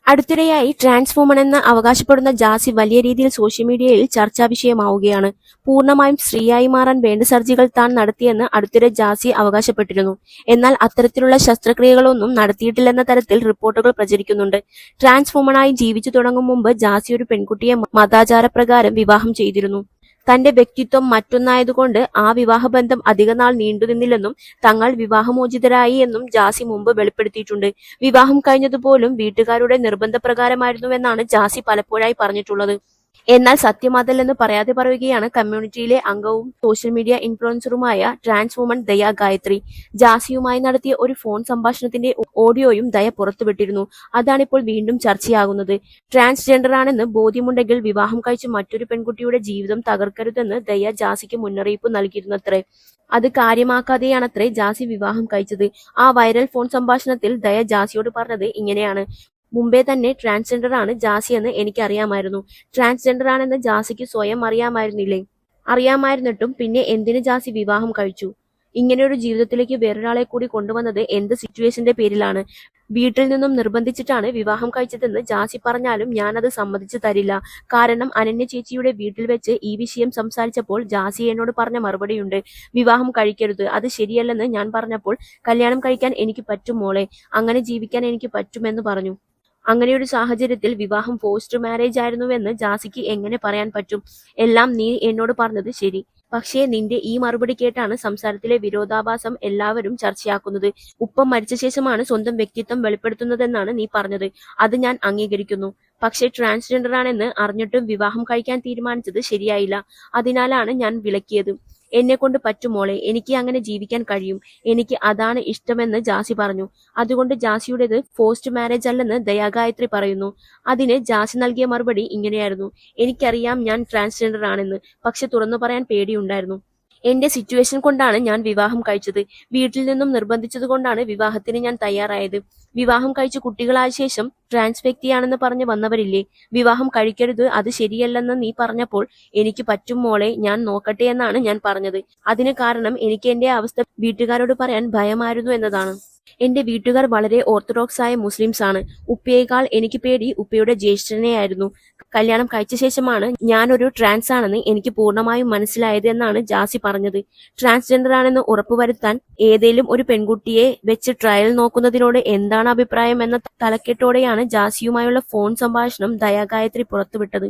അടുത്തിടെയായി trans woman എന്ന് അവകാശപ്പെടുന്ന ജാസി വലിയ രീതിയിൽ സോഷ്യൽ മീഡിയയിൽ ചർച്ചാ വിഷയമാവുകയാണ്. പൂർണ്ണമായും സ്ത്രീയായി മാറാൻ വേണ്ട സർജറികൾ താൻ നടത്തിയെന്ന് അടുത്തിടെ ജാസി അവകാശപ്പെട്ടിരുന്നു. എന്നാൽ അത്തരത്തിലുള്ള ശസ്ത്രക്രിയകളൊന്നും നടത്തിയിട്ടില്ലെന്ന തരത്തിൽ റിപ്പോർട്ടുകൾ പ്രചരിക്കുന്നുണ്ട്. ട്രാൻസ് വുമണായി ജീവിച്ചു തുടങ്ങും മുമ്പ് ജാസി ഒരു പെൺകുട്ടിയെ മതാചാരപ്രകാരം വിവാഹം ചെയ്തിരുന്നു. തന്റെ വ്യക്തിത്വം മറ്റൊന്നായതുകൊണ്ട് ആ വിവാഹബന്ധം അധികനാൾ നീണ്ടുനിന്നില്ലെന്നും തങ്ങൾ വിവാഹമോചിതരായി എന്നും ജാസി മുമ്പ് വെളിപ്പെടുത്തിയിട്ടുണ്ട്. വിവാഹം കഴിഞ്ഞതുപോലും വീട്ടുകാരുടെ നിർബന്ധപ്രകാരമായിരുന്നുവെന്നാണ് ജാസി പലപ്പോഴായി പറഞ്ഞിട്ടുള്ളത്. എന്നാൽ സത്യം അതല്ലെന്ന് പറയാതെ പറയുകയാണ് കമ്മ്യൂണിറ്റിയിലെ അംഗവും സോഷ്യൽ മീഡിയ ഇൻഫ്ലുവൻസറുമായ ട്രാൻസ് വുമൺ ദയ ഗായത്രി. ജാസിയുമായി നടത്തിയ ഒരു ഫോൺ സംഭാഷണത്തിന്റെ ഓഡിയോയും ദയ പുറത്തുവിട്ടിരുന്നു. അതാണിപ്പോൾ വീണ്ടും ചർച്ചയാകുന്നത്. ട്രാൻസ്ജെൻഡറാണെന്ന് ബോധ്യമുണ്ടെങ്കിൽ വിവാഹം കഴിച്ച് മറ്റൊരു പെൺകുട്ടിയുടെ ജീവിതം തകർക്കരുതെന്ന് ദയ ജാസിക്ക് മുന്നറിയിപ്പ് നൽകിയിരുന്നത്രേ. അത് കാര്യമാക്കാതെയാണത്രേ ജാസി വിവാഹം കഴിച്ചത്. ആ വൈറൽ ഫോൺ സംഭാഷണത്തിൽ ദയ ജാസിയോട് പറഞ്ഞത് ഇങ്ങനെയാണ്: മുമ്പേ തന്നെ ട്രാൻസ്ജെൻഡറാണ് ജാസിയെന്ന് എനിക്കറിയാമായിരുന്നു. ട്രാൻസ്ജെൻഡറാണെന്ന് ജാസിക്ക് സ്വയം അറിയാമായിരുന്നില്ലേ? അറിയാമായിരുന്നിട്ടും പിന്നെ എന്തിന് ജാസി വിവാഹം കഴിച്ചു? ഇങ്ങനെയൊരു ജീവിതത്തിലേക്ക് വേറൊരാളെ കൂടി കൊണ്ടുവന്നത് എന്ത് സിറ്റുവേഷന്റെ പേരിലാണ്? വീട്ടിൽ നിന്നും നിർബന്ധിച്ചിട്ടാണ് വിവാഹം കഴിച്ചതെന്ന് ജാസി പറഞ്ഞാലും ഞാനത് സമ്മതിച്ചു തരില്ല. കാരണം അനന്യ ചേച്ചിയുടെ വീട്ടിൽ വെച്ച് ഈ വിഷയം സംസാരിച്ചപ്പോൾ ജാസി എന്നോട് പറഞ്ഞ മറുപടിയുണ്ട്: വിവാഹം കഴിക്കരുത്, അത് ശരിയല്ലെന്ന് ഞാൻ പറഞ്ഞപ്പോൾ കല്യാണം കഴിക്കാൻ എനിക്ക് പറ്റും മോളെ, അങ്ങനെ ജീവിക്കാൻ എനിക്ക് പറ്റുമെന്ന് പറഞ്ഞു. അങ്ങനെയൊരു സാഹചര്യത്തിൽ വിവാഹം ഫോഴ്സ്ഡ് മാരേജ് ആയിരുന്നുവെന്ന് ജാസിക്ക് എങ്ങനെ പറയാൻ പറ്റും? എല്ലാം നീ എന്നോട് പറഞ്ഞത് ശരി. പക്ഷേ നിന്റെ ഈ മറുപടി കേട്ടാണ് സംസാരത്തിലെ വിരോധാഭാസം എല്ലാവരും ചർച്ചയാക്കുന്നത്. ഉപ്പ മരിച്ച ശേഷമാണ് സ്വന്തം വ്യക്തിത്വം വെളിപ്പെടുത്തുന്നതെന്നാണ് നീ പറഞ്ഞത്. അത് ഞാൻ അംഗീകരിക്കുന്നു. പക്ഷേ ട്രാൻസ്ജെൻഡറാണെന്ന് അറിഞ്ഞിട്ടും വിവാഹം കഴിക്കാൻ തീരുമാനിച്ചത് ശരിയായില്ല. അതിനാലാണ് ഞാൻ വിലക്കിയത്. എന്നെക്കൊണ്ട് പറ്റും മോളെ, എനിക്ക് അങ്ങനെ ജീവിക്കാൻ കഴിയും. എനിക്ക് അതാണ് ഇഷ്ടമെന്ന് ജാസി പറഞ്ഞു. അതുകൊണ്ട് ജാസിയുടേത് ഫോഴ്സ്ഡ് മാരേജ് അല്ലെന്ന് ദയാഗായത്രി പറയുന്നു. അതിന് ജാസി നൽകിയ മറുപടി ഇങ്ങനെയായിരുന്നു: എനിക്കറിയാം ഞാൻ ട്രാൻസ്ജെൻഡർ ആണെന്ന്, പക്ഷെ തുറന്നു പറയാൻ പേടിയുണ്ടായിരുന്നു. എന്റെ സിറ്റുവേഷൻ കൊണ്ടാണ് ഞാൻ വിവാഹം കഴിച്ചത്. വീട്ടിൽ നിന്നും നിർബന്ധിച്ചതുകൊണ്ടാണ് വിവാഹത്തിന് ഞാൻ തയ്യാറായത്. വിവാഹം കഴിച്ച് കുട്ടികളായ ശേഷം ട്രാൻസ് വ്യക്തിയാണെന്ന് പറഞ്ഞ് വന്നവരില്ലേ? വിവാഹം കഴിക്കരുത്, അത് ശരിയല്ലെന്ന് നീ പറഞ്ഞപ്പോൾ എനിക്ക് പറ്റും മോളെ, ഞാൻ നോക്കട്ടെ എന്നാണ് ഞാൻ പറഞ്ഞത്. അതിന് കാരണം എനിക്ക് എന്റെ അവസ്ഥ വീട്ടുകാരോട് പറയാൻ ഭയമായിരുന്നു എന്നതാണ്. എന്റെ വീട്ടുകാർ വളരെ ഓർത്തഡോക്സ് ആയ മുസ്ലിംസ് ആണ്. ഉപ്പയേക്കാൾ എനിക്ക് പേടി ഉപ്പയുടെ ജ്യേഷ്ഠനെയായിരുന്നു. കല്യാണം കഴിച്ച ശേഷമാണ് ഞാനൊരു ട്രാൻസ് ആണെന്ന് എനിക്ക് പൂർണ്ണമായും മനസ്സിലായത് എന്നാണ് ജാസി പറഞ്ഞത്. ട്രാൻസ്ജെൻഡർ ആണെന്ന് ഉറപ്പുവരുത്താൻ ഏതേലും ഒരു പെൺകുട്ടിയെ വെച്ച് ട്രയൽ നോക്കുന്നതിനോട് എന്താണ് അഭിപ്രായം എന്ന തലക്കെട്ടോടെയാണ് ജാസിയുമായുള്ള ഫോൺ സംഭാഷണം ദയാഗായത്രി പുറത്തുവിട്ടത്.